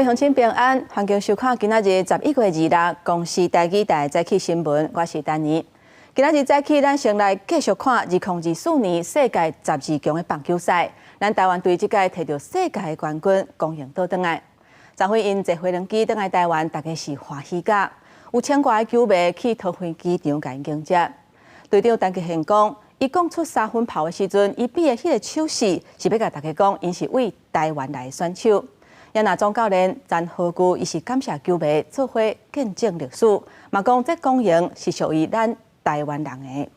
位乡亲平安，欢迎收看今仔日11月26日公视台语台早起新闻，我是丹妮。今仔日早起，咱先来继续看2024年世界12强的棒球赛。咱台湾队这届摕到世界的冠军，恭迎倒转来。昨昏因坐飞机倒来台湾，大家是欢喜甲，有千外个球迷去桃园机场甲因迎接。队长陈吉宪讲，伊讲出3分炮的时阵，伊比的迄个手势是要甲大家讲，因是为台湾来选手。也那总教练詹和久，伊是感谢球迷做伙见证历史，嘛讲这公营是属于咱台湾人的。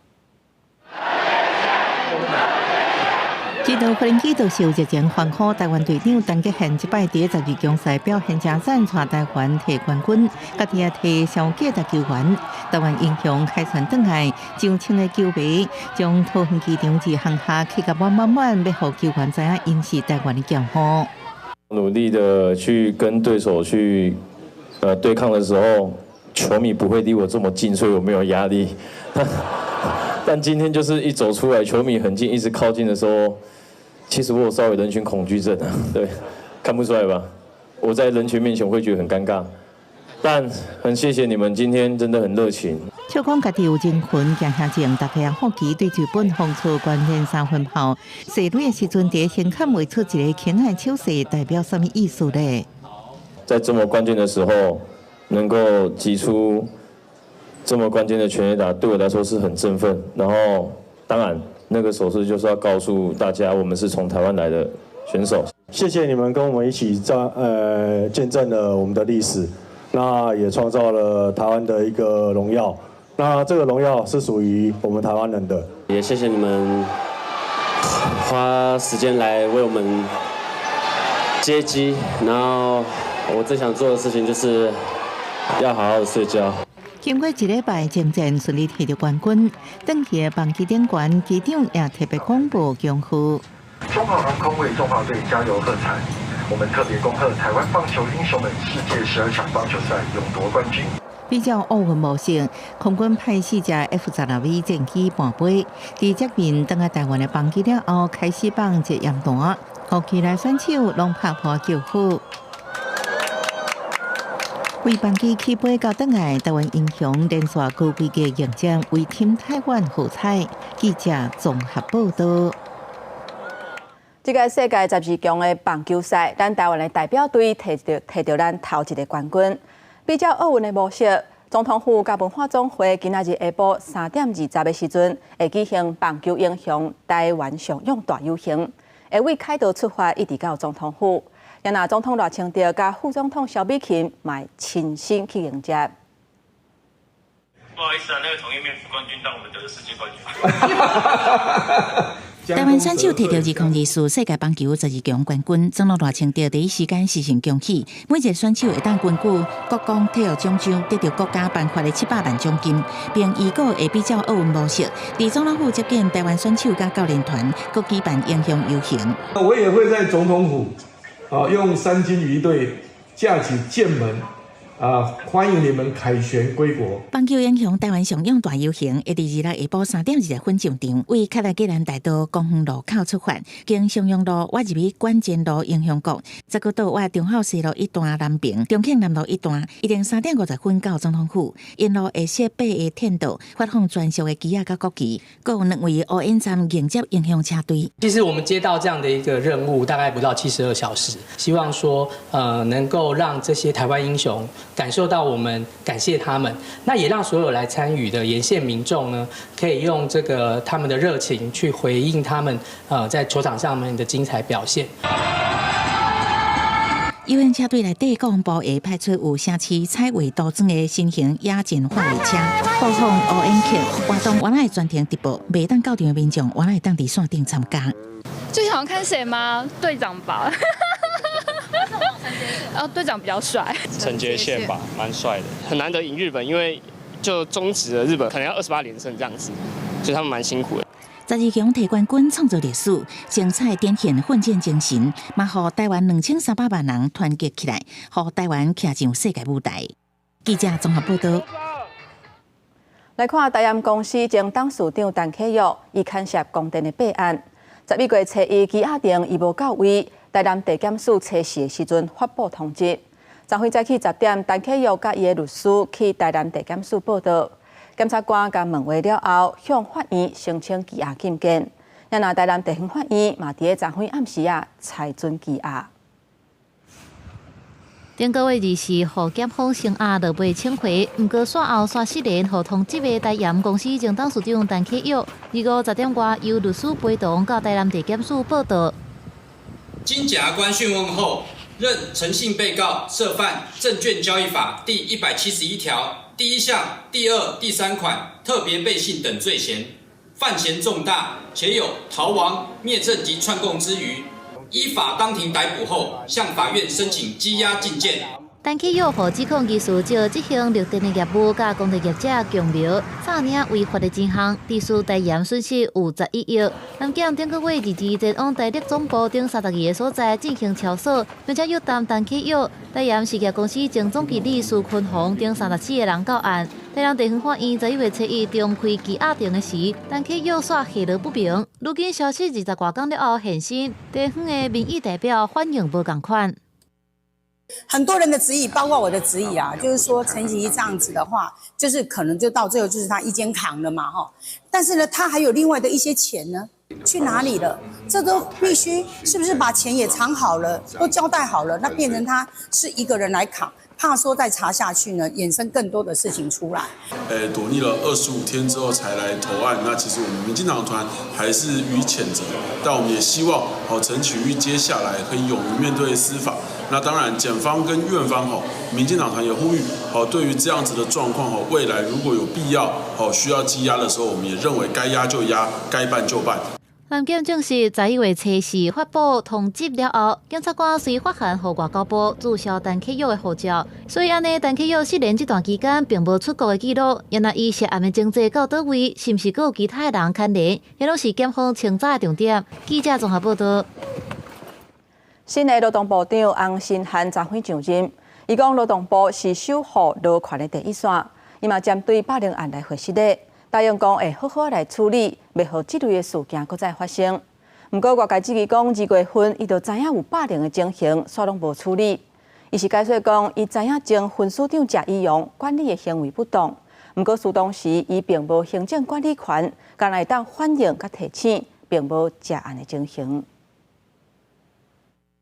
这道飞机就是有热情欢呼台湾队长陈吉宪这摆伫12强赛表现真赞，带台湾摕冠军，家己也摕上届的球员。台湾英雄凯旋转来，上千个球迷将桃园机场一航下去甲满，要互球员知影因是台湾的骄傲。努力的去跟对手去对抗的时候，球迷不会离我这么近，所以我没有压力。但今天就是一走出来，球迷很近，一直靠近的时候，其实我有稍微人群恐惧症啊，对，看不出来吧？我在人群面前会觉得很尴尬，但很谢谢你们今天真的很热情。笑讲家己有真群，行向前，大家好奇对日本放出关键3分炮，射垒的时阵，伫胸口画出一个牵爱手势，代表什么意思呢？在这么关键的时候，能够击出这么关键的全垒打，对我来说是很振奋。然后，当然那个手势就是要告诉大家，我们是从台湾来的选手。谢谢你们跟我们一起见证了我们的历史，那也创造了台湾的一个荣耀。那这个荣耀是属于我们台湾人的。也谢谢你们花时间来为我们接机，然后我最想做的事情就是要好好的睡觉。经过1礼拜征战，顺利摕到冠军。登去的棒机顶悬，机长也特别公布恭贺。中华航空为中华队加油喝彩，我们特别恭贺台湾棒球英雄们世界12场棒球赛勇夺冠军。比较奥运模式，空军派4架 F-12V 战机盘飞，伫接面登来台湾的棒机了后，开始放一烟弹，互起来选手拢拍破叫好。为棒机起飞到登来，台湾英雄连续高规格迎接，为 Team 台湾喝彩。记者综合报道。这个世界12强的棒球赛，咱台湾的代表队摕到咱头一个冠军。比较奥运的模式，总统府甲文化总会今仔日下晡3点20的时阵，会举行棒球英雄台湾上勇大游行，会为凯道出发，一直到总统府。也那总统赖清德甲副总统萧美琴买亲身去迎接。不好意思啊，那个同一面副冠军，但我们得了世界冠军。台湾选手摕到2024世界棒球12强冠军，总统赖清德第一时间实行恭喜，每一个选手会当根据国光体育奖章得到国家颁发的700万奖金，并预告会比较奥运模式，伫总统府接见台湾选手甲教练团，各举办英雄游行。我也会在总统府，用3金鱼队架起剑门。欢迎你们凯旋归国！棒球英雄台湾上勇大游行，会伫26下晡3点20分上场，为凯达格兰大道公园路口出发，经上勇路挖入去关前路英雄谷，再过倒挖中孝西路一段南平、中庆南路一段，一定3点50分到总统府。沿路会设8个天道，发放专属的旗仔甲国旗，各有2位乌烟站迎接英雄车队。其实我们接到这样的一个任务，大概不到72小时，希望说能够让这些台湾英雄感受到我们感谢他们，那也让所有来参与的沿线民众呢，可以用这个他们的热情去回应他们在球场上面的精彩表现。游行车队内底，国防部会派出有城市彩绘图装的新型野战护卫车，播放乌烟曲，活动原来会专程直播，袂当到场的民众原来会当伫线顶参加。最想看谁吗？队长吧。队长比较帅，陈杰宪吧，蛮帅的，很难得赢日本，因为就终止了日本可能要28连胜这样子，所以他们蛮辛苦的。12强摕冠军创造历史，精彩展现奋战精神，嘛，互台湾2300万人团结起来，互台湾骑上世界舞台。记者综合报道。来看台盐公司前董事长陈启玉，伊牵涉供电的弊案。11月初1，机压定伊无到位。台南地检署测试的时阵发布通知，昨昏早起10点，陈启佑甲伊的律师去台南地检署报到。检察官甲问话了后，向法院申请羁押禁见。也那台南地方法院嘛，伫昨昏暗时裁准羁押。顶个月24号，检方声押落被请回，不过线后刷失联，互通缉的台盐公司前董事长陈启佑，2510点外由律师陪同到台南地检署报到。经检察官讯问后，认诚信被告涉犯证券交易法第171条第1项、第2、第3款特别背信等罪嫌，犯嫌重大，且有逃亡、灭证及串供之余。依法当庭逮捕后，向法院申请羁押禁见。陈启佑和指控技术就执行绿电的业务，甲公职业者共谋，诈领违法的钱项，致使台盐损失有11亿。南检顶个月22前往台立总部等32个所在进行敲锁，并且约谈陈启佑、台盐事业公司前总经理苏坤宏等34个人到案。台南地方法院11月7日中开羁押庭的时，陈启佑煞下落不明。如今消息20多天了后现身，地方的民意代表反应无同款。很多人的质疑，包括我的质疑啊，就是说陈其仪这样子的话，就是可能就到最后就是他一肩扛了嘛，哈。但是呢，他还有另外的一些钱呢，去哪里了？这都必须是不是把钱也藏好了，都交代好了？那变成他是一个人来扛，怕说再查下去呢，衍生更多的事情出来。躲匿了25天之后才来投案，那其实我们民进党团还是予以谴责，但我们也希望陈启瑜接下来可以勇于面对司法。那当然，检方跟院方民进党团也呼吁对于这样子的状况未来如果有必要需要羁押的时候，我们也认为该押就押，该办就办。南检证实11月7日发布通缉了后，检察官随发函予外交部注销陈启佑的护照，所以安尼陈启佑失联这段期间并无出国的记录。原来伊涉案的经济到倒位，是毋是还有其他的人牵连，也拢是检方清查的重点。记者综合报道。新的劳动部长洪新涵昨昏上任，伊讲劳动部是守护劳权的第一线，伊嘛针对霸凌案来回实例，答应讲会好好来处理，袂互这类的事件搁再发生。不过外界质疑讲2月份伊就知影有霸凌的情形，所以拢无处理。伊是解说讲，伊知影前分署长谢依勇管理的行为不当，不过事当时伊并无行政管理权，敢来当反映甲提醒，并无涉案的情形。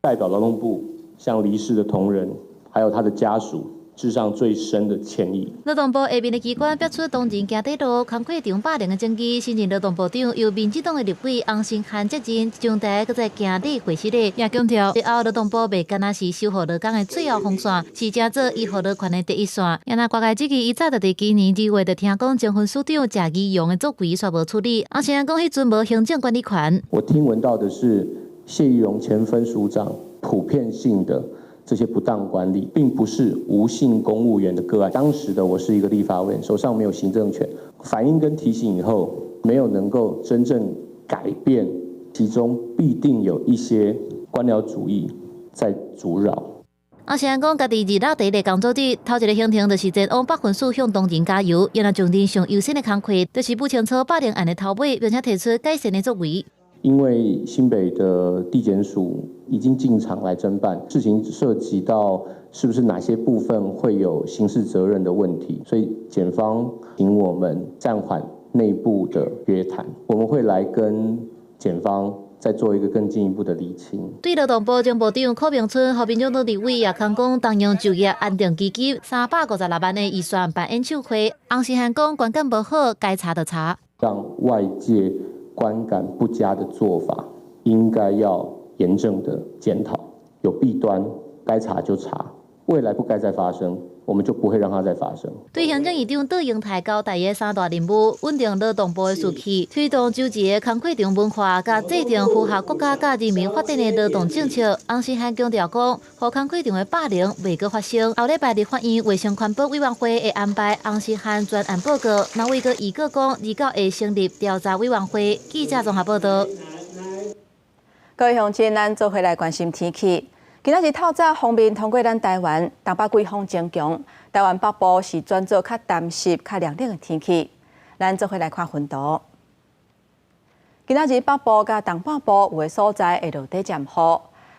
代表劳动部向离世的同仁，还有他的家属，致上最深的歉意。劳动部下面的机关标出当前行底路工课场霸凌的证据，新任劳动部长由民进党的立委洪新涵接任，将台搁在行底会实例，也强调以后劳动部袂干那是守护劳工的最后防线，是正做依护劳权的第一线。也那外界质疑，伊早就伫今年2月就听讲前分署长谢依勇的作为煞无处理，洪新涵讲迄阵无行政管理权。我听闻到的是谢依勇前分署长普遍性的这些不当管理，并不是无性公务员的个案。当时的我是一个立法委员，手上没有行政权，反映跟提醒以后，没有能够真正改变，其中必定有一些官僚主义在阻扰。洪新涵讲，家己2日第1个工作日，头一个行程就是前往北分署向同仁加油，原来重点上优先的工课，就是不清楚霸凌案的头尾，并且提出改善的作为。因为新北的地检署已经进场来侦办，事情涉及到是不是哪些部分会有刑事责任的问题，所以检方请我们暂缓内部的约谈，我们会来跟检方再做一个更进一步的厘清。对劳动部前部长柯明春和民众党立委也康讲，动用就业安定基金356万的预算办演唱会，洪新涵讲观感无好，该查就查，让外界观感不佳的做法，应该要严正的检讨，有弊端该查就查，未来不该再发生，我们就不会让它再发生。对行政院长杜英台交代的3大任务，稳定劳动部的士气，推动周期的工课场文化，甲制定符合国家甲人民法典的劳动政策。洪新涵强调讲，互工课场的霸凌未搁发生。后礼拜立法院卫生环保委员会会安排洪新涵专案报告，那为个预告讲29会成立调查委员会。记者综合报道。各位乡亲，咱做回来关心天气。今仔日透早锋面通过咱台湾，东北季风增强，台湾北部是转做较湿湿、较凉冷的天气。咱做回来看云图。今仔日北部甲东半部有的所在会落地渐雨，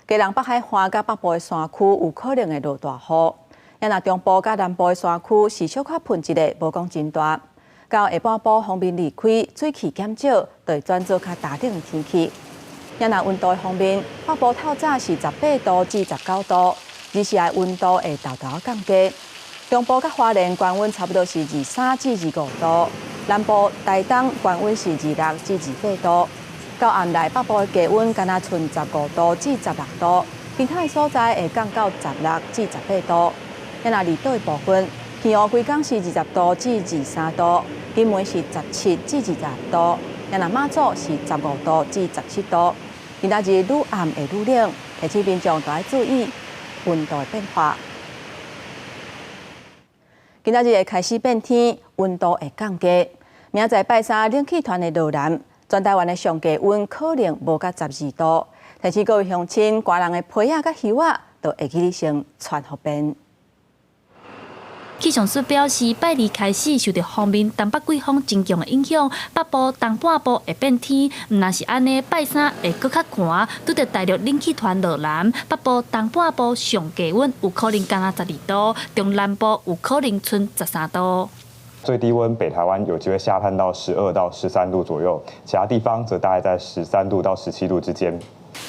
基隆北海岸甲北部的山区有可能会落大雨。也若中部甲南部的山区是小可喷一个，无讲真大。到下半部方面离开，水汽减少，就会转做较大冷的天气。也若温度的方面，北部透早是18度至19度，日时的温度会豆豆降低。中部甲花莲高温差不多是23至25度，南部台东高温是26至28度。到暗内北部的低温敢若剩15度至16度，其他的所在会降到16至18度。也若离岛的部分，天湖规港是20度至23度，金门是17至26度，也若马祖是15度至17度。今仔日愈暗会愈冷，提醒民众要注意温度的变化。今仔日会开始变天，温度会降低。明仔拜三冷气团的落南，全台湾的上低温可能无甲12度。提醒各位乡亲，寒人的被仔甲袖仔都会记得先穿好便。气象署表示，拜二开始受到锋面东北季风增强的影响，北部东半部会变天。若是安尼，拜三会搁较寒，拄着大陆冷气团落南，北部东半部上低温有可能降到12度，中南部有可能剩13度。最低温北台湾有机会下探到12到13度左右，其他地方则大概在13度到17度之间。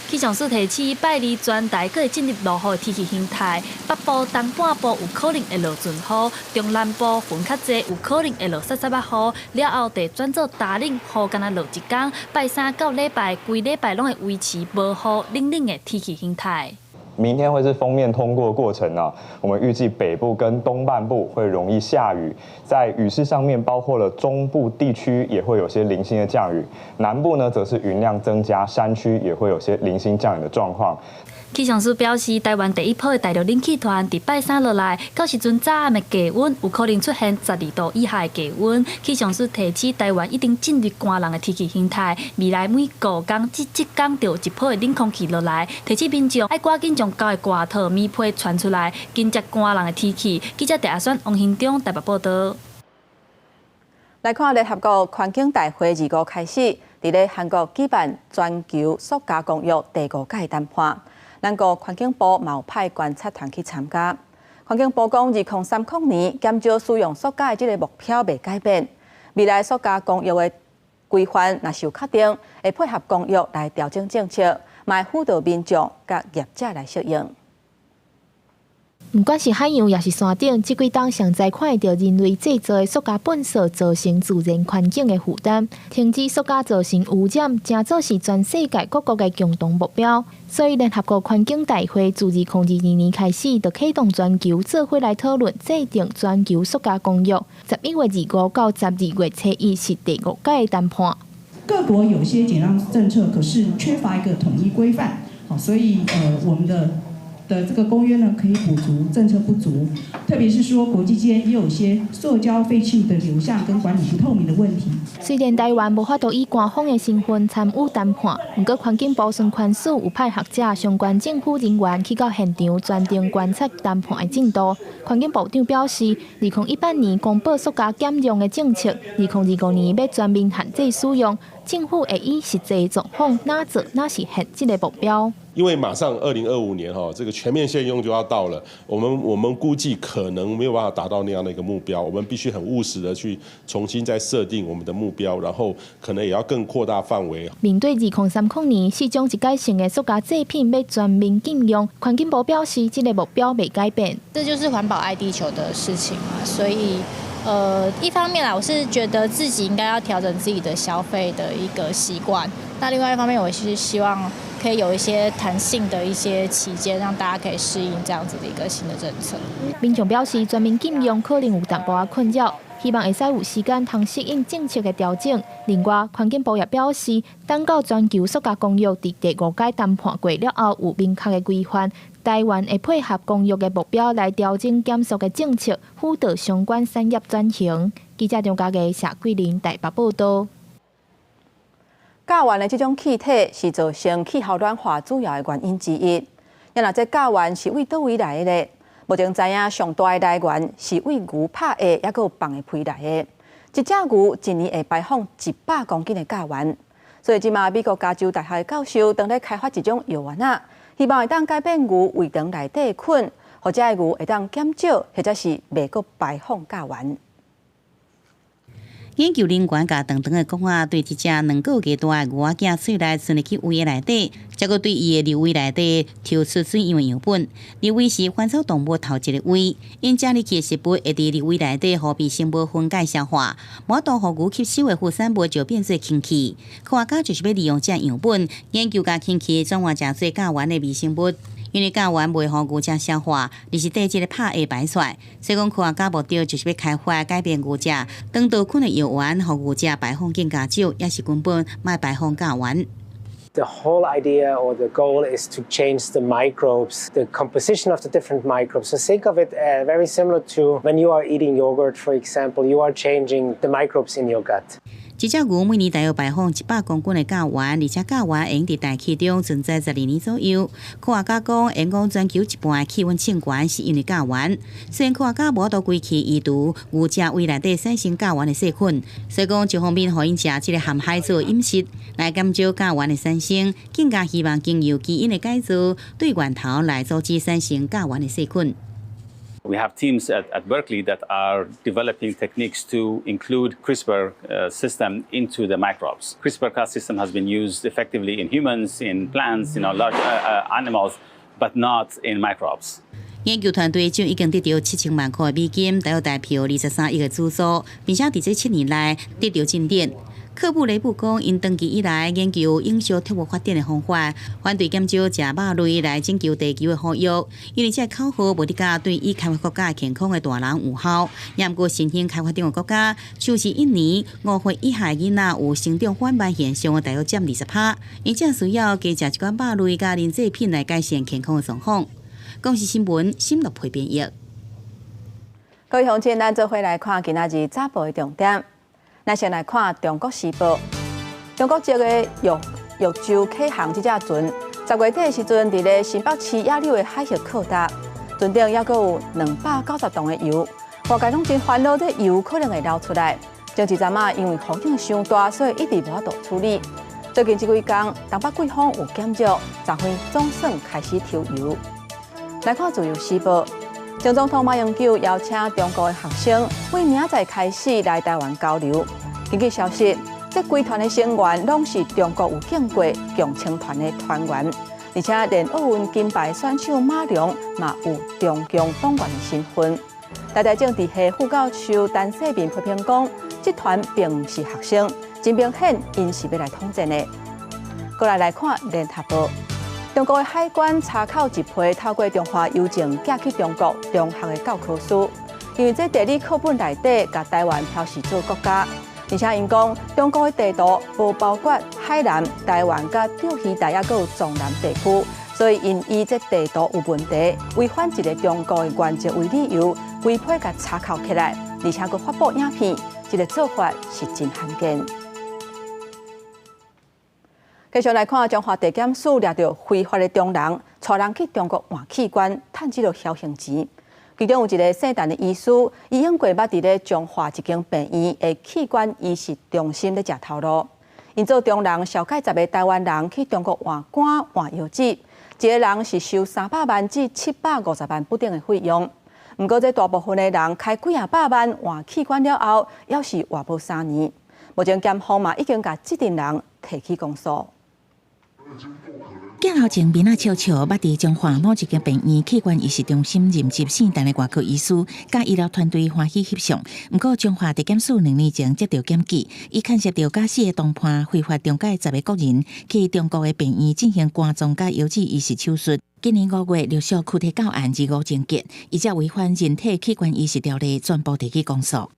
气象署提醒，拜二全台各会进入落雨的天气形态，北部东半部有可能会落阵雨，中南部云较济，有可能会落沙沙雨。了后地转做大冷，雨敢若落一天。拜三到礼拜，规礼拜拢会维持无雨、冷冷的天气形态。明天会是锋面通过过程啊，我们预计北部跟东半部会容易下雨，在雨势上面包括了中部地区也会有些零星的降雨，南部呢则是云量增加，山区也会有些零星降雨的状况。气象署表示，台湾第一波的大陆冷气团伫拜三落来，到时阵早暗的低温有可能出现12度以下的低温。气象署提醒，台湾一定进入寒冷的天气形态，未来每5天至7天就有一波的冷空气落来，提醒民众要赶紧将高的外套、棉被传出来，迎接寒冷的天气。记者陈阿王兴忠台北报道。来看联合国环境大会25开始，伫咧韩国举办全球塑胶公约第5届谈判。咱国环境部嘛有派观察团去参加。环境部讲，2030年减少使用塑胶的这个目标未改变。未来塑胶公约的规范若是有确定，会配合公约来调整政策，嘛会辅导民众甲业者来适应。不管是海洋也是山顶，这几冬上侪看到人类制造的塑胶粪扫造成自然环境的负担。停止塑胶造成污染，正早是全世界各国的共同目标。所以，联合国环境大会自2022年开始，就启动全球做伙来讨论制定全球塑胶公约。11月25到12月7日是第5届的谈判。各国有些减量政策，可是缺乏一个统一规范。好，所以我们的这个公约呢，可以补足政策不足，特别是说国际间也有一些塑胶废弃物的流向跟管理不透明的问题。虽然台湾无法度以官方的身份参与谈判，不过环境部宣传署有派学者、相关政府人员去到现场专程观察谈判的进度。环境部长表示，2018年公布塑胶减量的政策，2025年要全面限制使用，政府会以实际状况哪做哪实现这个目标。因为马上2025年这个全面限用就要到了，我们估计可能没有办法达到那样的一个目标，我们必须很务实的去重新再设定我们的目标，然后可能也要更扩大范围。面对2030年市场一届性的塑胶制品要全面禁用，环境部表示，这个目标未改变。这就是环保爱地球的事情嘛，所以。一方面啦，我是觉得自己应该要调整自己的消费的一个习惯。那另外一方面，我是希望可以有一些弹性的一些期间，让大家可以适应这样子的一个新的政策。民众表示，全面禁用可能有淡薄仔困扰，希望会使有时间通适应政策的调整。另外，环境部也表示，等到全球塑胶公约伫第5届谈判过了后，有明确的规范。台湾会配合公约的目标来调整减塑的政策，辅导相关产业转型。记者张家嘅谢桂林台北报道。甲烷的这种气体是造成气候暖化主要的原因之一。也若这甲烷是为倒位来的呢？目前知影上大的来源是为牛拍的，也有放的屁来的。一只牛一年会排放100公斤的甲烷，所以即马美国加州大学的教授正在开发一种药丸啊。希望会当改变牛胃肠内底菌，或者牛会当减少，或者是袂阁排放甲烷。研究人员甲长长的讲话，对这只2个月大的牛仔囝喙内顺入去胃的内底，结果对伊的瘤胃内底抽出水样的样本。瘤胃是反草动物头一个胃，因食入去的食物会伫瘤胃内底互微生物分解消化，无当互牛吸收的副产物就变做氢气。科学家就是要利用这样本，研究甲氢气转换成做甲烷的微生物。因为甲烷袂互牛只消化，而是地质的拍下排出。所以讲科学家目标就是要开发改变牛只肠道菌的药丸，互牛只排放更加少，也是根本卖排放甲烷。The whole idea or the goal is to change the microbes, the composition of the different microbes. So think of it very similar to when you are eating yogurt, for example, you are changing the microbes in your gut. 一只牛每年大约排放100公斤的甲烷，而且甲烷会用伫大气中存在12年左右。科学家讲，因讲全球一半的气温升悬是因为甲烷。虽然科学家无到规气移除牛只胃内底产生甲烷的细菌，所以讲一方面互因食这个含海藻的饮食来减少甲烷的产生，更加希望经由基因的改造对源头来阻止产生甲烷的细菌。We have teams at Berkeley that are developing techniques to include CRISPR system into the microbes. CRISPR-Cas system has been used effectively in humans, in plants, large animals, but not in microbes. 研究团队就已经得到7000万块美金，大约代表23亿个资助，并且在这7年来得到进展。科布雷布讲，因长期以来研究影响植物发展的方法，反对减少食肉类来拯救地球的保育，因为这口号无得甲对已开发国家健康的大人有效。也毋过新兴开发中的国家，像是印尼，5岁以下囡仔有生长缓慢现象的大约占20%，因正需要加食一寡肉类加磷制品来改善健康的状况。公视新闻新乐配编译。各位乡亲，咱做伙来看今仔日早报的重点。咱先来看《中国时报》。中国籍的玉州启航这只船，10月底的时阵，伫咧新北市野柳的海峡靠搭，船顶还阁有290吨的油，外界拢真烦恼，这油可能会流出来。前一阵因为风景伤大，所以一直无法度处理。最近这几天，东北季风有减弱，昨昏总算开始抽油。来看《自由时报》。前总统马英九邀请中国的学生，为明仔开始来台湾交流。根据消息，这规团的成员拢是中国有见过共青团的团员，而且连奥运金牌选手马良嘛有中共党员的身份。台大政治系副教授陈世明批评讲，这团并不是学生，真明显因是要来统战的。过来看《联合报》。中国的海关查扣一批透过中华邮政寄去中国中学的教科书，因为这地理课本内底把台湾标示做国家，而且因讲中国的地图无包括海南、台湾、甲钓鱼台，还有中南地区，所以因以这地图有问题，违反一个中国的原则为理由，规批甲查扣起来，而且佮发布影片，这个做法是真罕见。继续来看，中华地检署抓到非法的中人，带人去中国换器官，趁这个小刑钱。其中有一个姓陈的医师，伊用过捌伫咧中华一间病院的器官移植中心咧食头路。因做中人小介10个台湾人去中国换肝、换药剂，一个人是收300万至750万不等的费用。不过，这大部分的人开几啊百万换器官了后，要是活无3年。目前检方嘛已经甲这阵人提起公诉。镜头前面啊，悄悄捌伫中华某一间病院器官移植中心任职姓陈的外科医师，甲医疗团队欢喜翕相。不过，中华地检署2年前接到检举，伊牵涉到假使的同伴非法中介10个国人去中国的病院进行肝脏甲邮寄移植手术。今年5月，陆续躯体到案25件件，以及违反人体器官移植条例，全部提起公诉。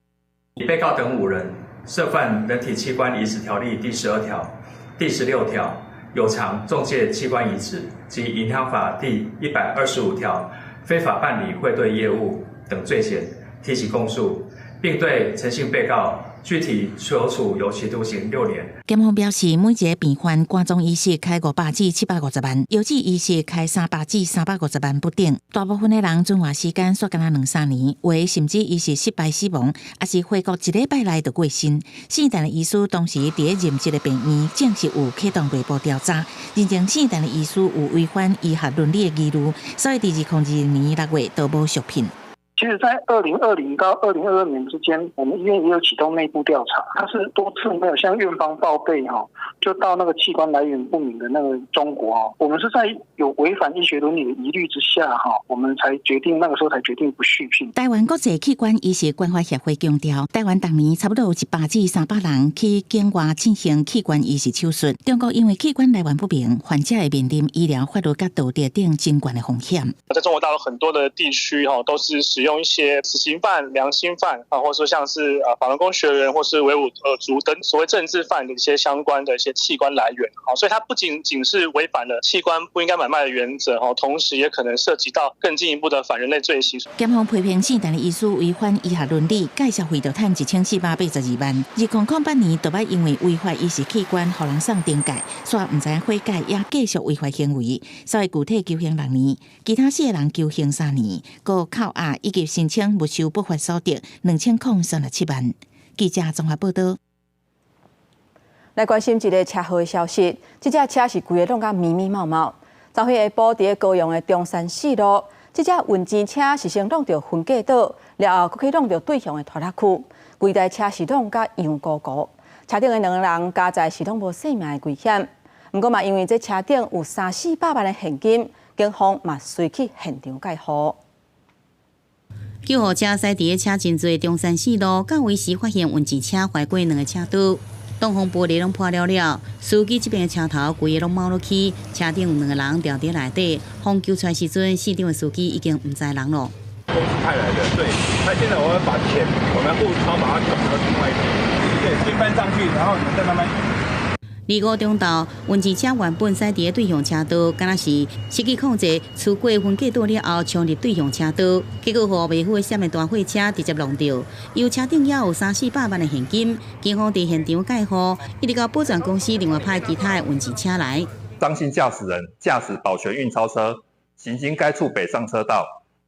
被告等5人涉犯人体器官移植条例第12条、第16条。有偿中介器官移植及银行法第125条非法办理汇兑业务等罪嫌提起公诉，并对陈姓被告具体求处有期徒刑6年。检方表示，每一个病患肝脏医师开500至750万，药剂医师开300至350万不等。大部分的人存活时间煞敢若2-3年，有的甚至伊是失败死亡，也是回国1礼拜内就过身。姓陈的医师当时伫任职的病院正是有启动内部调查，认定姓陈的医师有违反医学伦理的义务，所以伫2020年6月都无续聘。其实，在2020到2022年之间，我们医院也有启动内部调查，它是多次没有向院方报备就到那个器官来源不明的那个中国我们是在有违反医学伦理的疑虑之下我们才决定那个时候才决定不续聘。台湾国际器官医学关怀协会强调，台湾当年差不多有100至300人去境外进行器官医学手术。中国因为器官来源不明，患者会面临医疗法律甲道德等真悬的风险。在中国大陆很多的地区都是使用一些死刑犯、良心犯或者说像是法轮功学员或是维吾尔族等所谓政治犯的一些相关的一些器官来源所以它不仅是违反了器官不应该买卖的原则同时也可能涉及到更进一步的反人类罪行。检方批评姓陈的医师违反医学伦理，介社会就赚1482万。2008年就捌因为违法医学器官，互人送电解，煞唔知悔改，也继续违法行为，所以具体求刑6年，其他4个人求刑3年，个扣押以及申请没收不法所得2037万。记者综合报道。来关心一个车祸的消息，这架车是规个弄甲密密麻麻。昨天下晡伫高雄的中山四路，这架运钱车是先弄到分隔岛，然后佫去弄到对向的拖拉区，规台车是弄甲杨高高。车顶的2个人加在是拢无性命的危险。不过嘛，因为这车顶有300-400万的现金，警方嘛随去现场介护。救护车驶伫车真多中山四路，到位时发现运钱车坏过2个车道，挡风玻璃拢破了，司机这边的车头规个拢冒落去，车顶有2个人掉伫内底。风救出来时阵，现场的司机已经唔知人了。公司派来的，对。那现在我要把钱，我们物超把它转到另外一边，对，先搬上去，然后你再慢慢。25中道，运钱车原本驶伫对向车道，敢若是司机控制出过分隔岛了后，冲入对向车道，结果互未符的闪的大货车直接弄到。由车顶也有300-400万的现金，警方伫现场介护，一直到保全公司另外派其他的运钱车来。张姓驾驶人驾驶保全运钞车，行经该处北上车道，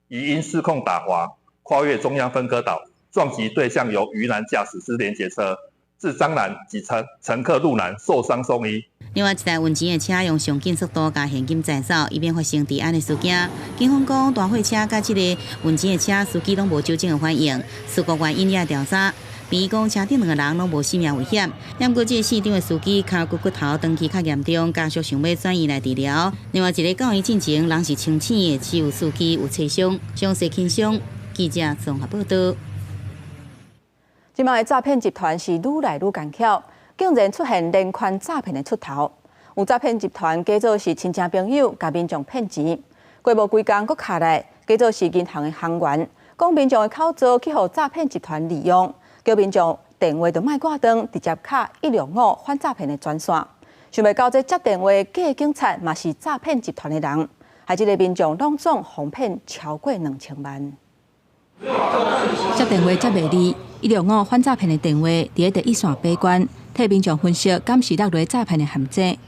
疑因失控打滑，跨越中央分隔岛，撞击对向由余男驾驶之连结车。致张男及乘客陆男受伤送医。另外一台运钱的车用上紧速度将现金载走，以免发生治安的事件。警方讲，大货车甲这个运钱的车司机拢无酒精的反应，事故原因也调查。比如讲，车顶2个人拢无性命危险，不过这个现场的司机脚骨头长期较严重，家属想要转移来治疗。另外一个到院进前人是清醒的，只有司机有车伤，详细轻伤。记者综合报道。今麦的诈骗集团是愈来愈干巧，竟然出现连环诈骗的出头。有诈骗集团假作是亲戚朋友，甲民众骗钱，过无几工，佫卡来假作是银行的行员，讲民众的口座去互诈骗集团利用，叫民众电话就莫挂断，直接卡165反诈骗的专线。想袂到这接电话假警察嘛是诈骗集团的人，害这个民众拢总哄骗超过2000万。接电话接袂离，165反诈骗的电话伫第一线把关，替民众分析敢是落入诈骗的陷阱。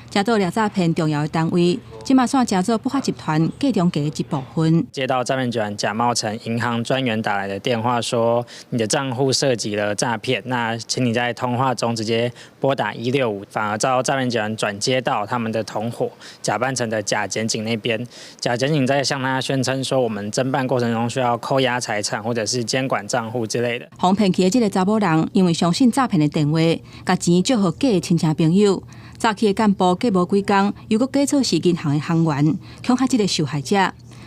假做掠诈骗重要的单位，即马算假做不法集团其中的一部分。接到诈骗集团假冒成银行专员打来的电话，说你的账户涉及了诈骗，那请你在通话中直接拨打165，反而遭诈骗集团转接到他们的同伙假扮成的假检警那边，假检警在向他宣称说我们侦办过程中需要扣押财产或者是监管账户之类的。哄骗去的这个查某人，因为相信诈骗的电话，把钱借予假的亲戚朋友。诈欺的干部过无几工，又搁假做是银行的行员，恐吓这个受害者，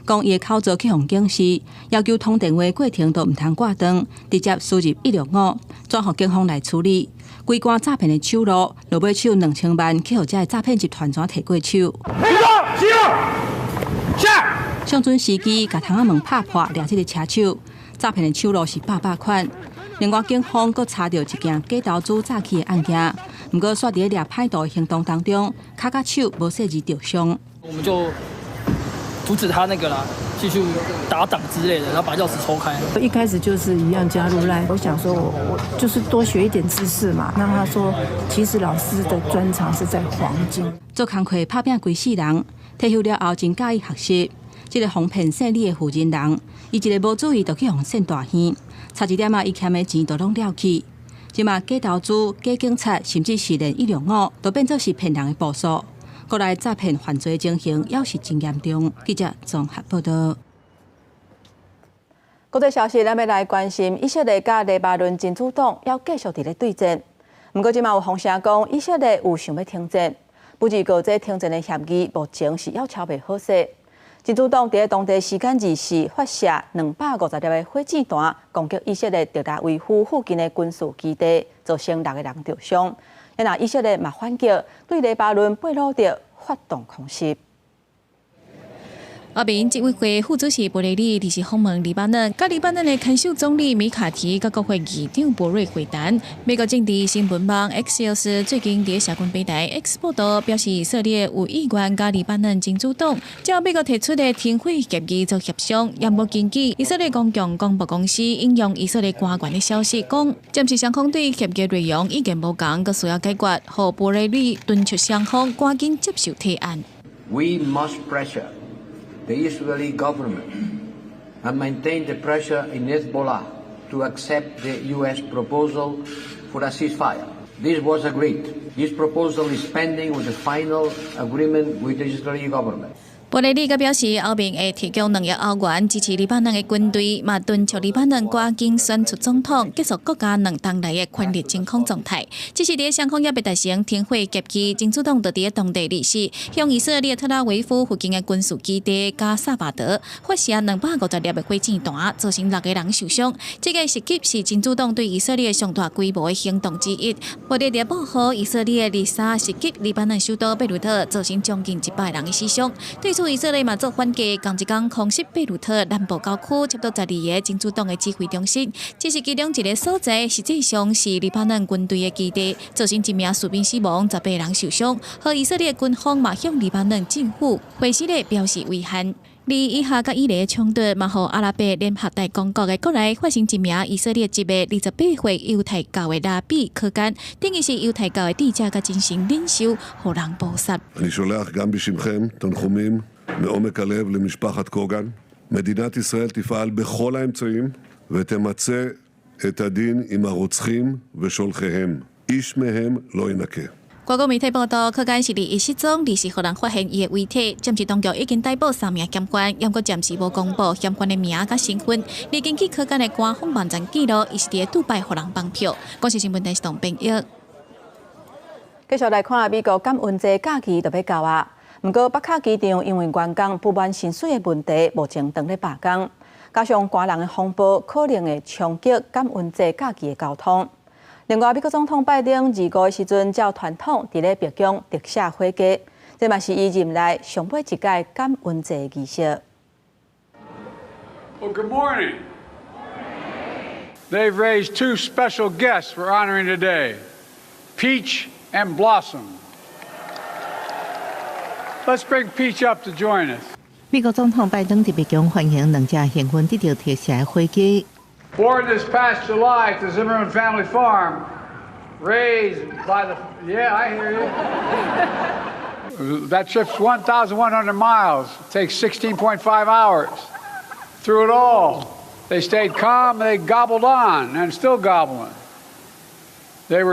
讲伊的口座去互警示，要求通电话过程都唔通挂断，直接输入165，转互警方来处理。规关诈骗的手路，落尾手2000万去互这个诈骗集团怎摕过手？上阵司机甲窗仔门拍破，掠这个车手。诈骗的手路是800款。另外，警方阁查到一件假投资诈欺的案件，不过煞伫掠歹徒的行动当中，脚甲手无细致受伤。我们就阻止他那个啦，继续打档之类的，然后把钥匙抽开。一开始就是一样加入LINE，我想说我就是多学一点知识嘛。那他说，其实老师的专长是在黄金。做工课拍拼规世人，退休了后真介意学习。这个哄骗胜利的负责人，伊一个无注意就去互骗大耳，差一点伊欠的钱都拢了去。即马假投资、假警察，甚至是连165，都变作是骗人的步数。国内诈骗犯罪情形也是真严重。记者综合报道。国际消息，咱要来关心以色列甲黎巴嫩真主党要继续伫咧对战。不过，即马有风声讲以色列有想要停战，不过这停战的协议目前是要敲袂好势。真主党伫当地时间24发射250粒的火箭弹，攻击以色列特拉维夫附近的军事基地，造成6个人受伤。那以色列嘛反击，对黎巴嫩贝鲁特发动空袭。阿明执委会副主席博雷利伫时访问黎巴嫩，甲黎巴嫩的看守总理米卡提甲国会议长博瑞会谈。美国政治新闻网 Axios 最近伫社群平台 X 报道表示，以色列有意愿甲黎巴嫩真主党照美国提出的停火协议做协商，也无根据以色列公共广播公司引用以色列官员的消息讲，暂时双方对协议内容已经无共，佮需要解决，互博雷利敦促双方赶紧接受提案。We must pressure the Israeli government and maintain the pressure in Hezbollah to accept the U.S. proposal for a ceasefire. This was agreed. This proposal is pending with the final agreement with the Israeli government. 博雷利佮表示，后面会提供2亿欧元支持黎巴嫩的军队，嘛敦促黎巴嫩赶紧选出总统，结束国家2党内的权力真空状态。只是伫双方也未达成停火协议，真主党就伫当地日时向以色列特拉维夫附近的军事基地加萨巴德发射250粒的火箭弹，造成6个人受伤。这个袭击是真主党对以色列上大规模的行动之一，为了保护以色列的杀袭击黎巴嫩首都贝鲁特，造成将近100人的死伤。对此以色列嘛做反击，同一天空袭贝鲁特南部郊区，差不多12个真主党的指挥中心，这是其中一个所在，实际上是黎巴嫩军队的基地，造成1名士兵死亡，18人受伤。和以色列军方嘛向黎巴嫩政府回事咧表示遗憾。而以下甲以来的冲突，嘛互阿拉伯联合大公国的国内发生1名以色列籍的28岁犹太教的拉比科干，等于是犹太教的智者，甲进行领袖，互人捕杀。מעומק הלב למשפחת קוגן. מדינת ישראל תפעל בכל האמצעים ותמצה את הדין עם הרוצחים ושולחיהם. איש מהם לא ינקה. 外国媒体报道，科干是伫失踪，日时互人发现伊的遗体。暂时当局已经逮捕3名嫌犯，不过暂时无公布嫌犯的名甲身份。而根据科干的官方网站记录，伊是伫杜拜互人绑票。我是新闻台董炳玉。继续来看美国感恩节假期就要到啊。不过，北卡机场因为员工不满薪水的问题，目前当咧罢工，加上官人的风波，可能会冲击感恩节假期的交通。另外，美国总统拜登25的时阵，召传统伫咧白宫特赦火鸡，这嘛是伊任内上尾一届感恩节仪式。Well, good morning. They've raised 2 special guests for honoring today, Peach and Blossom. Let's bring Peach up to join us. 美国总统拜登特别强欢迎2只幸运得到特赦的火鸡。Born this past July at the Zimmerman family farm, raised by the I hear you. That trip's 1,100 miles. It takes 16.5 hours. Through it all, they stayed calm. They gobbled on and still gobbling. They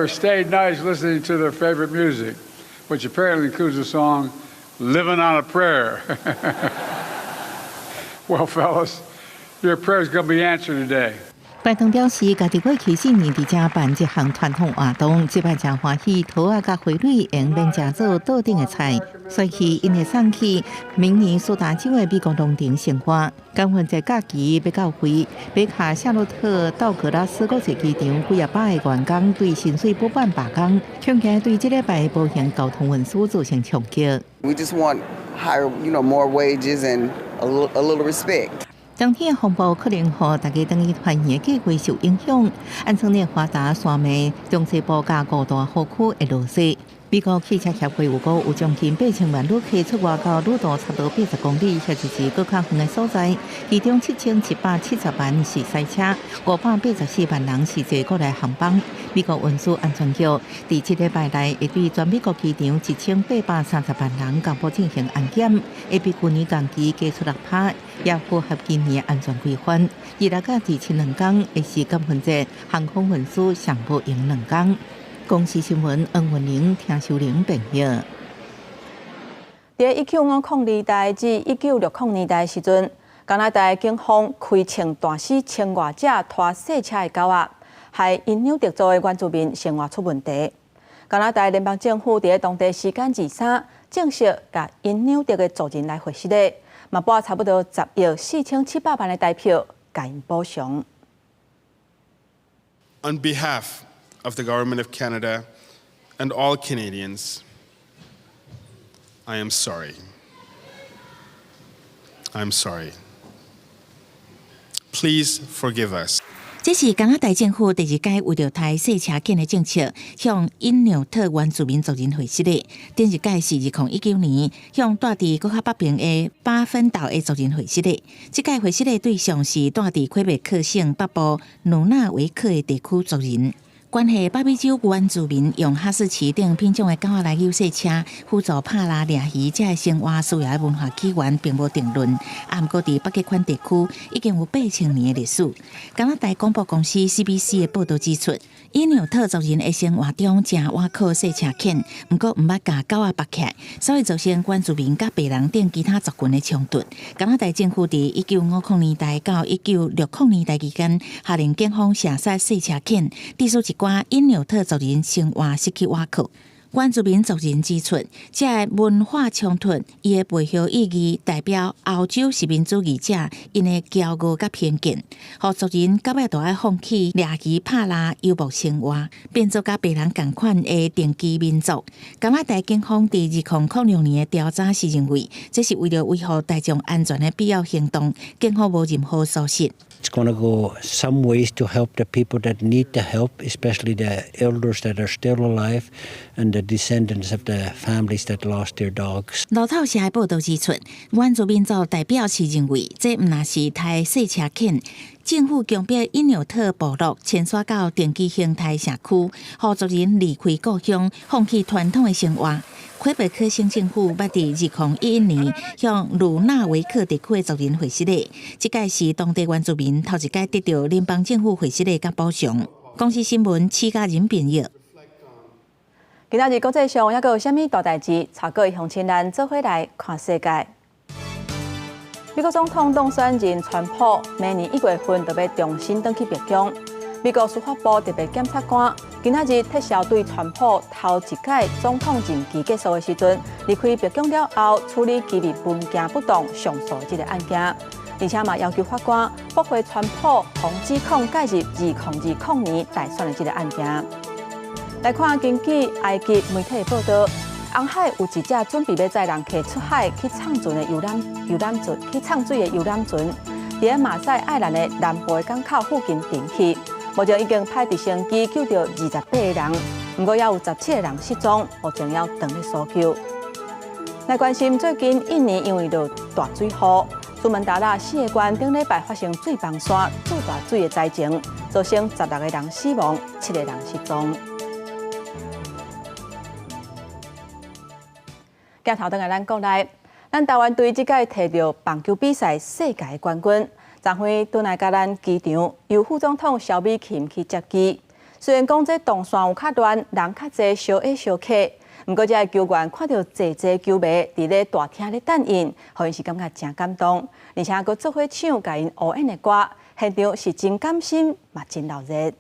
stayed nice listening to their favorite music, which apparently includes the song Living on a Prayer. Well, fellas, your prayer's going to be answered today. 拜登表示，家己过去4年伫遮办一项传统活动，即摆真欢喜，桃仔甲花蕊用免食做桌顶的菜，所以因会送去明年苏达州的美国农场生活。感恩节假期要到位，北卡夏洛特道格拉斯国际机场几百个员工对薪水不满罢工，恐惊对这礼拜保险交通运输造成冲击。We just want higher, more wages and a little respect. 当天的风暴可能让大家等于团圆计划受影响，安村的发达山脉、中西部甲5大河区会落雪。美国汽车协会预估有将近8,000万旅客出外到旅途差不多80公里，或者是更较远的所在，其中7,770万是赛车，584万人是坐国内航班。美国运输安全局伫这礼拜内会对全美国机场1,830万人公布进行安检，会比去年同期加出6%，也符合今年安全规范。2到第7两天会是感恩节，航空运输上不用2天。公司新闻，黄文玲、听收玲朋友。在1950年代至1960年代时阵，加拿大警方开枪打死千外只拖细车的狗仔，害因纽特州的原住民生活出问题。加拿大联邦政府在当地时间23正式甲因纽特的族人来回失礼，嘛拨差不多10亿4700万的代票甲因补偿。On behalf of the Government of Canada and all Canadians, I am sorry. I'm sorry. Please forgive us. 这是加拿大政府第2届为着台细车检的政策，向因纽特原住民族人回失礼。顶一届是2019年，向住伫搁较北边的巴芬岛的族人回失礼。这届回失礼对象是住伫魁北克省北部努纳维克的地区族人。关系北美洲原住民用哈士奇等品种的狗仔来救细车，辅助拍拉掠鱼，这生活需要的文化起源并无定论。啊，不过伫北极圈地区已经有8000年的历史。加拿大广播公司 CBC 的报道指出，因纽特族人的生活中正倚靠细车犬，不过唔捌甲狗仔绑起来，所以造成原住民甲白人等其他族群的冲突。加拿大政府伫1950年代到1960年代期间，下令警方射杀细车犬，致使一寡因纽特族人生活失去倚靠。原住民族人指出，这文化冲突伊的背后意义代表欧洲殖民主义者因的骄傲甲偏见，互族人到尾都爱放弃掠鱼拍拉游牧生活，变做甲别人同款的定居民族。加拿大警方伫2006年的调查时认为，这是为了维护大众安全的必要行动，警方无任何疏失。It's going to go some ways to help the people that need the help, especially the elders that are still alive and the descendants of the families that lost their dogs. 路透社的报道指出，原住民族代表是认为，这唔那是台细车犬。政府强迫因纽特部落迁徙到定居形态社区，互族人离开故乡，放弃传统的生活。魁北克省政府捌伫2011年向卢纳维克地区的族人回失礼，这届是当地原住民头一届得到联邦政府回失礼甲补偿。公司新闻起家人朋友。今仔日国际上还阁有啥物大代志？超过乡亲咱做伙来看世界。美国总统当选人川普明年1月份就要重新登去白宫。美国司法部特别检察官今仔日撤销对川普头一届总统任期结束的时阵离开白宫了后处理机密文件不当上诉这个案件，而且嘛要求法官驳回川普同指控介入2020年大选的这个案件。来看根据埃及媒体报道。红海有一只准备要载人客出海去畅船的游览船，去畅水的游览船，伫马赛爱兰的南部的港口附近停去。目前已经派直升机救到28个人，不过也有17个人失踪，目前要等咧搜救。来关心最近印尼因为着大水雨，苏门答腊4个县顶礼拜发生水崩山、注大水的灾情，造成16个人死亡，7个人失踪。镜头转来咱国内，咱台湾队即届摕到棒球比赛世界冠军。张辉顿来甲咱机场，由副总统萧美琴去接机。虽然讲这动线有较乱，人较侪小下小客，不过这球员看到济球迷伫咧大厅咧等因，互因是感觉真感动，而且佫做伙唱甲因乌演的歌，现场是真感心，嘛真热热。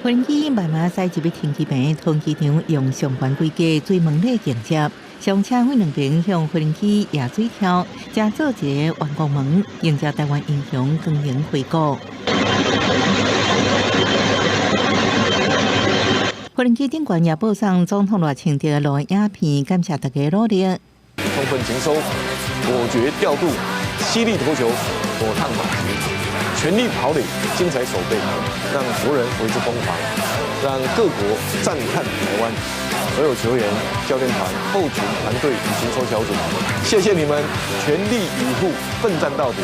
无人机慢慢驶入停机坪，通机场用上悬规格水门咧迎接。上车会两边向无人机压水跳，加做一个完工门，迎接台湾英雄光荣回顾。无人机顶悬也播送总统热情的录影片，感谢大家努力。充分情收，果决调度，犀利投球，火烫打击，全力跑垒，精彩守备，让国人为之疯狂，让各国赞叹台湾。所有球员、教练团、后勤团队以及抽小组，谢谢你们全力以赴、奋战到底。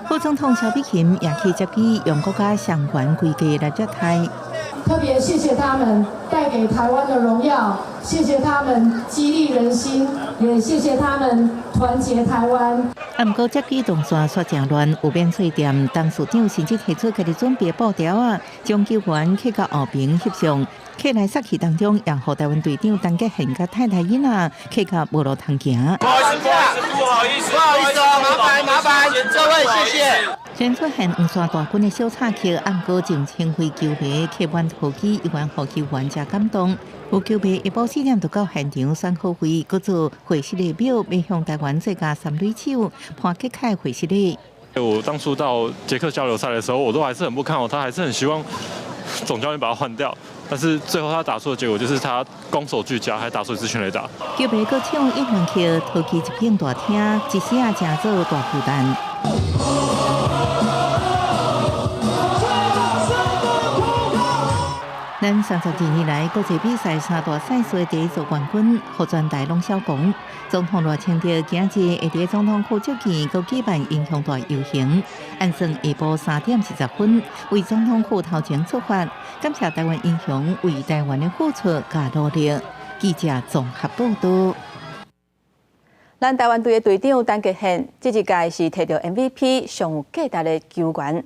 副总统萧美琴也去接机，用国家上悬规格来接待。特别谢谢他们带给台湾的荣耀，谢谢他们激励人心，也谢谢他们团结台湾。不过接机动线煞正乱，有免税店董事长甚至提出家己准备布条啊，将球员去到后边翕相。客来杀气当中，也让台湾队长陈杰宪甲太太囡仔去到无路通行。不好意思，麻烦，各位，谢谢。先出现黄山大军的小插曲，不过前清辉球迷客满好机，一万好球员真感动。有球迷一晡4点就到现场选好位，搁做会师礼表，面向台湾最佳三垒手潘吉凯会师礼。我当初到捷克交流赛的时候，我都还是很不看好他，还是很希望总教练把他换掉。但是最后他打出的结果就是他攻守俱佳，还打出一支全垒打。球迷搁唱一番曲，投起一片大厅，一时也真做大负担。咱32年来国际比赛3大赛事的第一座冠军，何全大龙小公。总统热清着今日会伫总统府接见，佮举办英雄大游行。按算下晡3点40分，为总统府头前出发，感谢台湾英雄为台湾的付出甲努力。记者综合报道。咱台湾队的队长陈杰宪，这一届是摕到 MVP 上有价值的球员。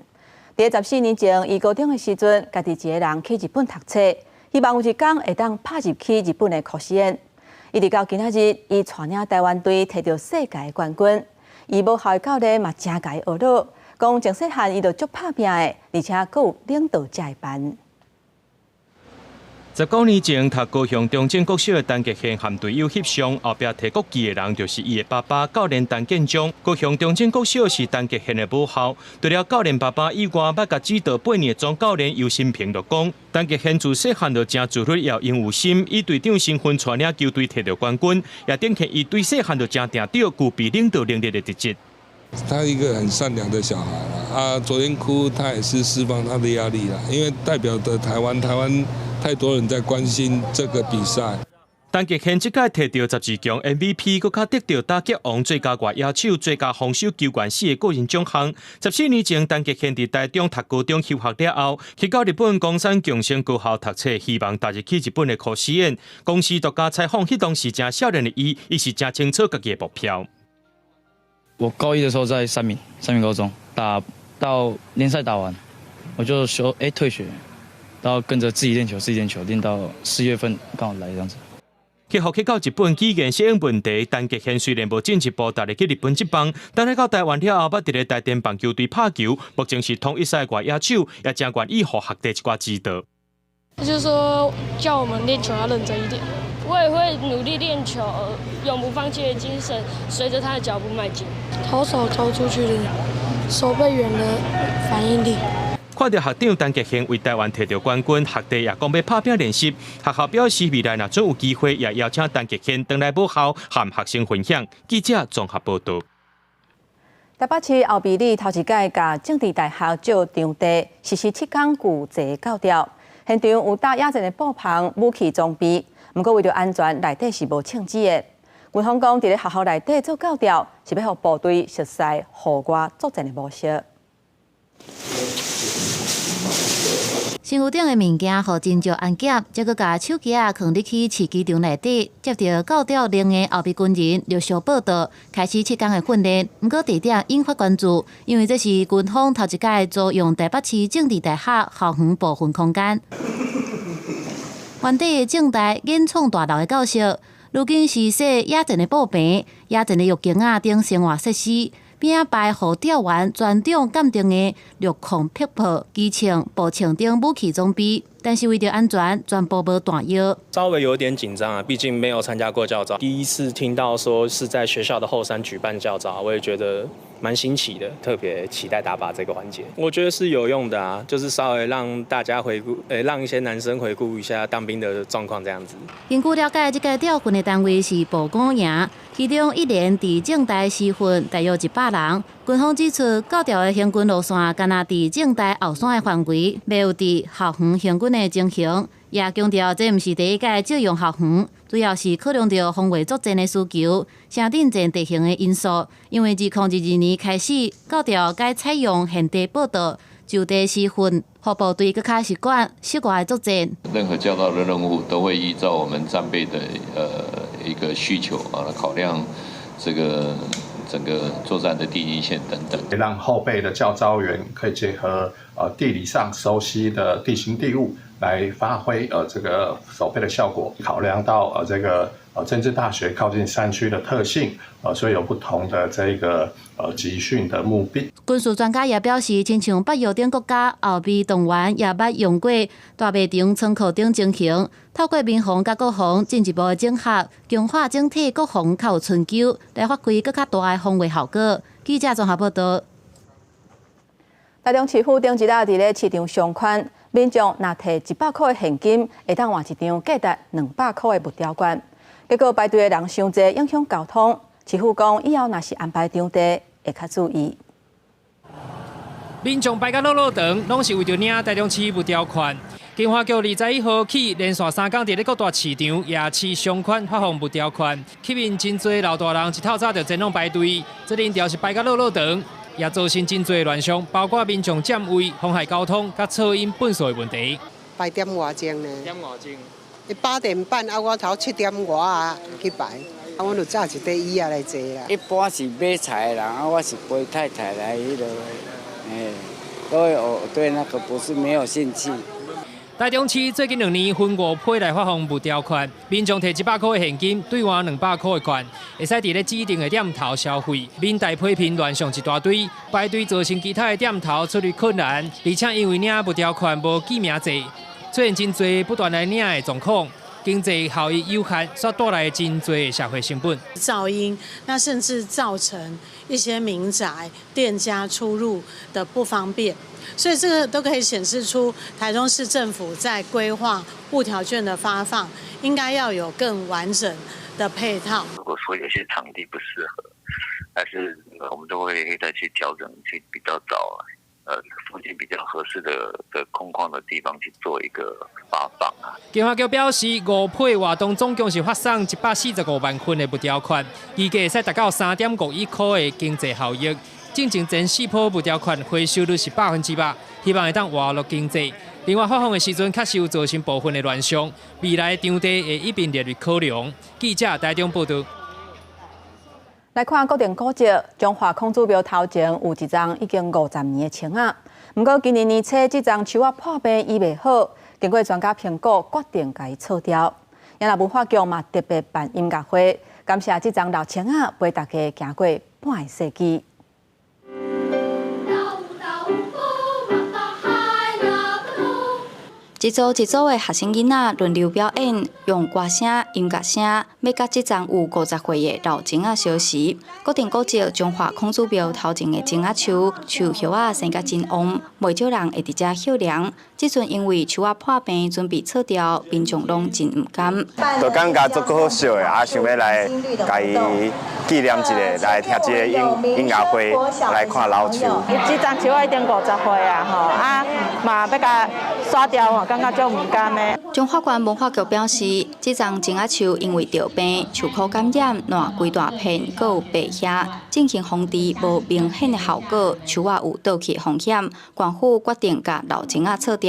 在14年前，伊高中的时阵，家己一个人去日本读册，希望有一天会当拍入去日本的甲子园。一直到今仔日，伊带领台湾队摕到世界冠军。伊母校的教练嘛真甲伊学乐，讲从细汉伊就足拍拼的，而且佫有领导者的班。19年前，读高雄中正国小的陈杰宪和队友翕相，后壁摕国旗的人就是伊的爸爸教练陈建忠。高雄中正国小是陈杰宪的母校。除了教练爸爸以外，捌甲指导8年的总教练尤新平就讲，陈杰宪自细汉就真自律，也勇有心，以队长身份带领球队摕到冠军，也展现伊对细汉就真定着具备领导能力的特质。他一个很善良的小孩啊，昨天哭他也是释放他的压力啦，因为代表的台湾太多人在关心这个比赛。陈杰宪这届摕到12强 MVP， 佮较得到打击王最佳外野手、最佳防守球员4个个人奖项。14年前，陈杰宪伫台中读高中休学了后，去到日本冈山共生高校读册，希望踏入去日本的甲子园。公司独家采访，迄当时正少年的伊是真清楚家己的目标。我高一的时候在三民高中打到联赛打完，我就退学，然后跟着自己练球，练到4月份刚好来这样子。去学去到日本语言适应问题，陈杰宪虽然无进一步踏入去日本职棒，但来到台湾了后，捌伫咧台电棒球队拍球，目前是统一赛外野手，也真愿意互学弟一寡指导。他就说叫我们练球要认真一点。我也会努力练球，永不放弃的精神，随着他的脚步迈进。投手投出去的守备员的反应力。看到学长陈杰宪为台湾摕到冠军，学弟也讲要拍拼练习。学校表示未来若准有机会，也邀请陈杰宪回来母校和学生分享。记者综合报道。台北市后壁里头一届甲政治大学借场地实施7天旧制教调，现场有搭野战的布棚、武器装备。不过为了安全，内底是无枪支的。军方讲，伫咧学校内底做教调，是要互部队熟悉户外作战的模式。身躯顶的物件互真少安检，再搁甲手机放入去市机场内底，接到教调令的后备军人陆续报道，开始7天的训练。不过地点引发关注，因为这是军方头一届租用台北市政治大学校园部分空间。原地的政大演创大楼的教室，如今是设野战的布棚、野战的浴巾等生活设施，边摆互调员专长鉴定的陆控迫炮、机枪、步枪等武器装备。但是为了安全，全部无弹药。稍微有点紧张啊，毕竟没有参加过教招，第一次听到说是在学校的后山举办教招，我也觉得蛮新奇的，特别期待打靶这个环节。我觉得是有用的啊，就是稍微让大家回顾，让一些男生回顾一下当兵的状况这样子。根据了解，这个调训的单位是步工营，其中一连伫政大施训大约100人。军方指出，教调的行军路线，敢若伫政大后山的范围，没有伫校园行军的情形，也强调这毋是第一届借用校园。主要是考量到防卫作战的需求，城镇战地形的因素。因为2022年开始，高调该采用现地报道、就地施训，让部队更加习惯室外作战。任何教导的任务都会依照我们战备的一个需求啊，考量这个整个作战的第一线等等，让后备的教招员可以结合地理上熟悉的地形地物来发挥这个守备的效果。考量到这个政治大学靠近山区的特性，所以有不同的这个集训的目的。军事专家也表示，亲像北约等国家后备动员也捌用过大卖场仓库等情形，透过民防甲国防进一步的整合，强化整体国防较有春秋，来发挥更较大的防卫效果。记者综合报道。台中市府顶一日伫咧市场上款，民众若摕100块的现金，会当换一张价值200块的木条券。结果排队的人伤济，影响交通。市府讲以后若是安排场地，会较注意。民众排甲落长，拢是为着领台中市木条券。警察局21号起连续3天伫咧各大市场、夜市上款发放木条券，吸引真侪老大人一透早就前往排队，这人条是排甲落长。也造成真侪乱象，包括民众占位、妨害交通、甲噪音本数的问题。排点外钟呢？点外钟。伊8点半啊，我头7点外啊去排，啊，我就早一底椅啊来坐啦。一般是买菜的人，啊，我是陪太太来迄个，所以我对那个不是没有兴趣。台中市最近2年分5批来发放木条券，民众摕100块的现金兑换200块的券，会使伫咧指定的点头消费。民代批评乱象一大堆，排队造成其他的点头处理困难，而且因为领木条券无记名册，出现真侪不断来领的状况。经济效益有限，所带来真多的社会成本。噪音，那甚至造成一些民宅店家出入的不方便，所以这个都可以显示出台中市政府在规划木条券的发放，应该要有更完整的配套。如果说有些场地不适合，但是我们都会再去调整，去比较找附近比较合适的空旷的地方去做一个发放啊。警察局表示，5批活动总共是发送145万份的木条券，预计会使达到3.5亿块的经济效益。进前4批木条券回收率是100%，希望会当活络经济。另外发放的时阵，确实有造成部分的乱象，未来场地会一并列入考量。记者台中报道。来看固定古迹，中华孔子庙头前有一丛已经50年的青仔，不过今年年初这丛树仔破病医未好，经过专家评估，决定甲伊撤掉。也若文化局嘛特别办音乐会，感谢这丛老青仔陪大家行过半个世纪。一组一组的学生囡仔轮流表演，用歌声、音乐声，要甲这丛有50岁的老井仔相识。固定古迹中华孔子庙头前的井仔树，树叶仔生甲真旺，袂少人会伫遮歇凉。即阵因为树仔破病，准备撤掉，民众拢真毋甘。就感觉足够好笑的，想要来甲伊纪念一下，来听一个音乐会，来看老树。这丛树仔已经50岁啊，吼嘛要甲刷掉吼，感觉足毋甘的。中华县文化局表示，这丛井仔树因为着病、树壳感染、烂规大片，阁有白叶，进行防治无明显的效果，树仔有倒去风险，县府决定甲老井仔撤掉。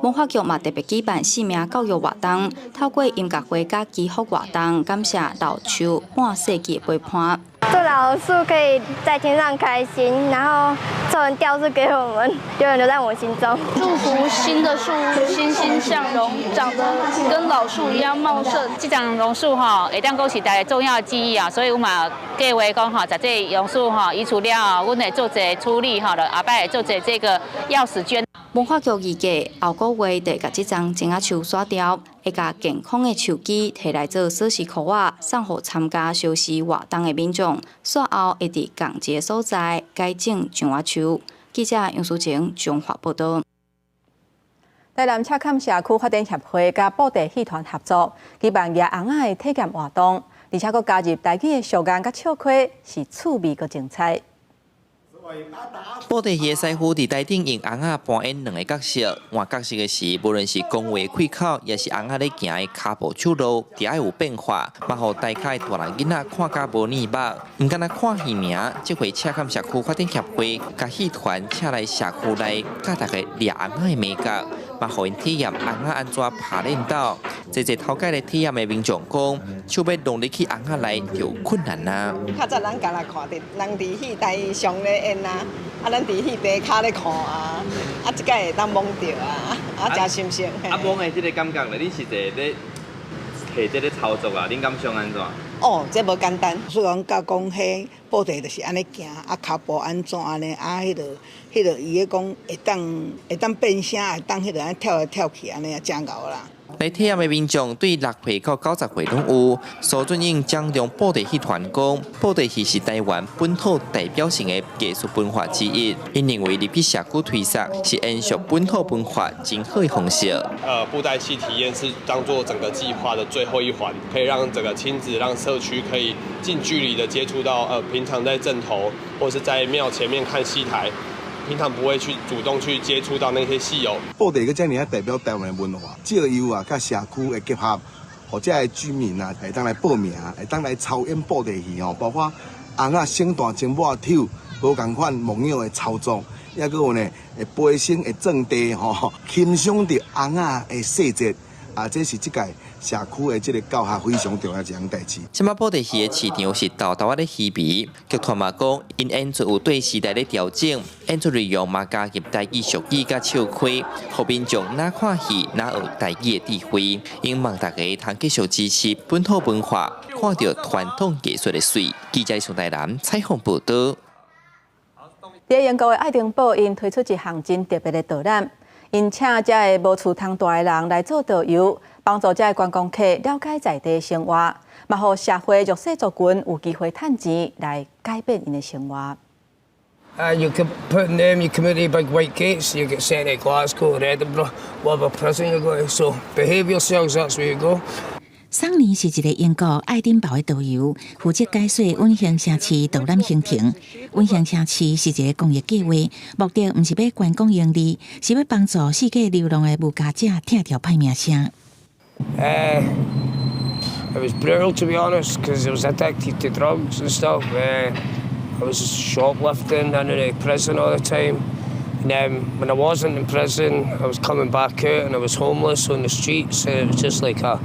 文化局嘛特别举办4名教育活动，透过音乐会甲祈福活动，感谢老树半世纪的陪伴。祝老树可以在天上开心，然后做成吊饰给我们，永远留在我们心中。祝福新的树欣欣向荣，长得跟老树一样茂盛。这丛榕树会当讲是大家重要的记忆啊，所以我嘛计划讲在这榕树移除了，阮会做一处理后下摆会做一这个钥匙圈。文化局预计后个月就甲这丛井仔树刷掉，会甲健康的树枝摕来做锁匙扣仔，送予参加烧匙活动的民众。刷后会伫共一个所在改种橡仔树。记者杨淑晴中华报道。台南赤坎社区发展协会甲布袋戏团合作，举办野红仔的体验活动，而且佫加入台语的俗谚甲笑话，是趣味佫精彩。布袋戏的师傅伫台顶用红仔扮演两个角色，换角色的时，无论是讲话开口，也是红仔咧行的骹步手路，都爱有变化，嘛互大咖的大人囡仔看甲无腻目。唔敢若看戏名，这回车坎社区发展协会甲戏团请来社区内，教大家掠红仔的美感，嘛互因体验红仔安怎拍练刀。这头家咧体验的民众讲，想要努力去红仔内就有困难啦。较早咱家来看的，人伫戏台上咧演啊，咱伫戏台骹咧看啊，即个会当摸着啊，真新鲜。摸的这个感觉咧，你实在咧摕这个操作啊，恁感想安怎？哦，这无简单。虽然甲讲，迄布袋就是安尼行，骹步安怎安尼，迄个伊咧讲会当变声，会当迄个安跳来跳去安尼，真牛啦。来体验的民众对6岁到90岁拢有。苏俊英奖励布袋戏团讲，布袋戏是台湾本土代表性的艺术文化之一，因认为入去社区推广是延续本土文化真好的方式。布袋戏体验是当做整个计划的最后一环，可以让整个亲子、让社区可以近距离的接触到平常在镇头或是在庙前面看戏台。平常不会去主动去接触到那些戏友。布袋个这样代表台湾的文化，借由啊，甲社区的结合，或者的居民啊，会当来报名，会当来操演布袋戏哦，包括红仔生大前抹跳，无共款模样的操作，也个有呢，会飞升会种地吼，欣赏着红仔的细节啊，这是这届社区的这个教学非常重要一项代志。即马布袋戏的市场是豆豆仔的戏迷，剧团嘛讲，因演出有对时代的调整，演出内容嘛加入台语俗语甲笑开，互民众哪看戏哪学台语的智慧。因望大家通继续支持本土文化，看到传统艺术的水。记者宋台南采访报道。在英国的爱丁堡，因推出一项真特别的导览，因请这个无厝通住的人来做导游，帮助这个观光客了解在地生活，嘛，互社会弱勢族群有機會賺錢來改變因的生活。You can put them, you commit to big white gates, you get sent to Glasgow or Edinburgh, whatever prison you go to. So behave yourselves, that's where you go. 桑尼是一个英国爱丁堡的导游，负责解说温馨城市导览行程。温馨城市是一个公益计划，目的不是要观光盈利，是要帮助世界流浪的无家者听到歹名声。It was brutal to be honest, because I was addicted to drugs and stuff. I was shoplifting and in prison all the time. And then when I wasn't in prison, I was coming back out and I was homeless on the streets. And it was just like a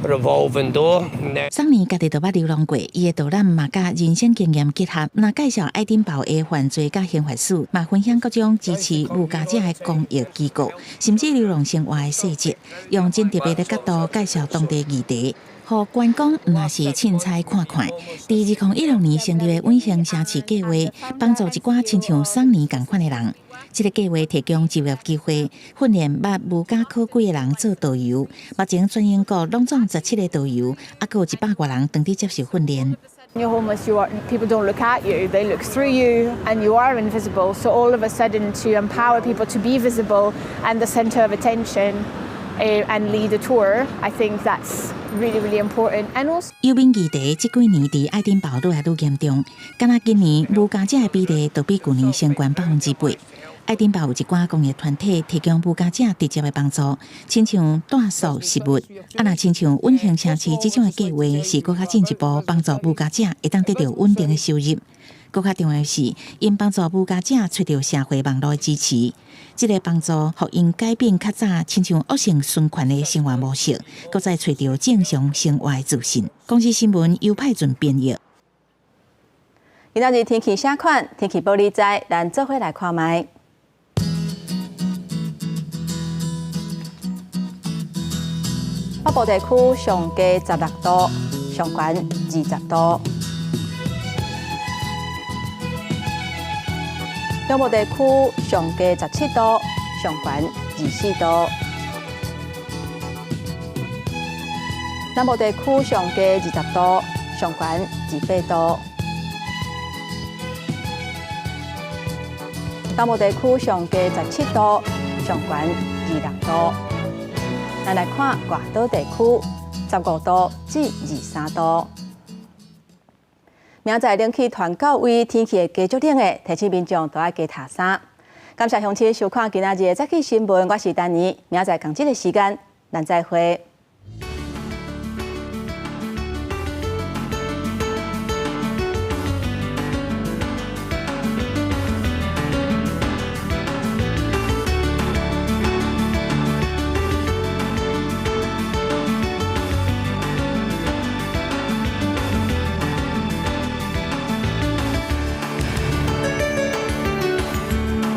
revolving door. 桑尼家己都捌流浪过，伊的导览嘛甲人生经验结合，那介绍爱丁堡的犯罪甲刑法史，嘛分享各种支持无家者的公益机构，甚至流浪生活的细节，用真特别的角度介绍当地议题。互观光若是凊彩看看。第2016年成立的温馨城市计划，帮助一寡亲像桑尼同款的人。这个计划提供就业机会，训练捌无家可归的人做导游。目前全英国拢总17个导游，还有100多人当地接受训练。When you're homeless, people don't look at you, they look through you, and you are invisible. So all of a sudden, to empower people to be visible and the centre of attention and lead a tour, I think that's really, really important. And also, 幽冥议题这几年伫爱丁堡愈来愈严重，敢若今年无家者的比例都比去年升悬8%。爱丁堡有一寡公益团体提供无家者直接的帮助，亲像带宿食物。若亲像温馨城市这种的计划，是更较进一步帮助无家者会当得到稳定的收入。更较重要的是，因帮助无家者找到社会网络的支持，这个帮助互因改变较早亲像恶性循环的生活模式，搁再找到正常生活的自信。公司新闻由派准编译。今仔日天气啥款？天气报你知，咱做伙来看卖。北部地区上低16度，上悬20度；中部地区上低17度，上悬24度；南部地区上低20度，上悬18度；东部地区上低17度，上悬26度。咱来看外岛地区，15度至23度。明仔载冷气团到位，天气会继续冷的，提醒民众都要加套衫。感谢乡亲收看今仔日的早起新闻，我是丹妮，明仔载同一个时间，咱再会。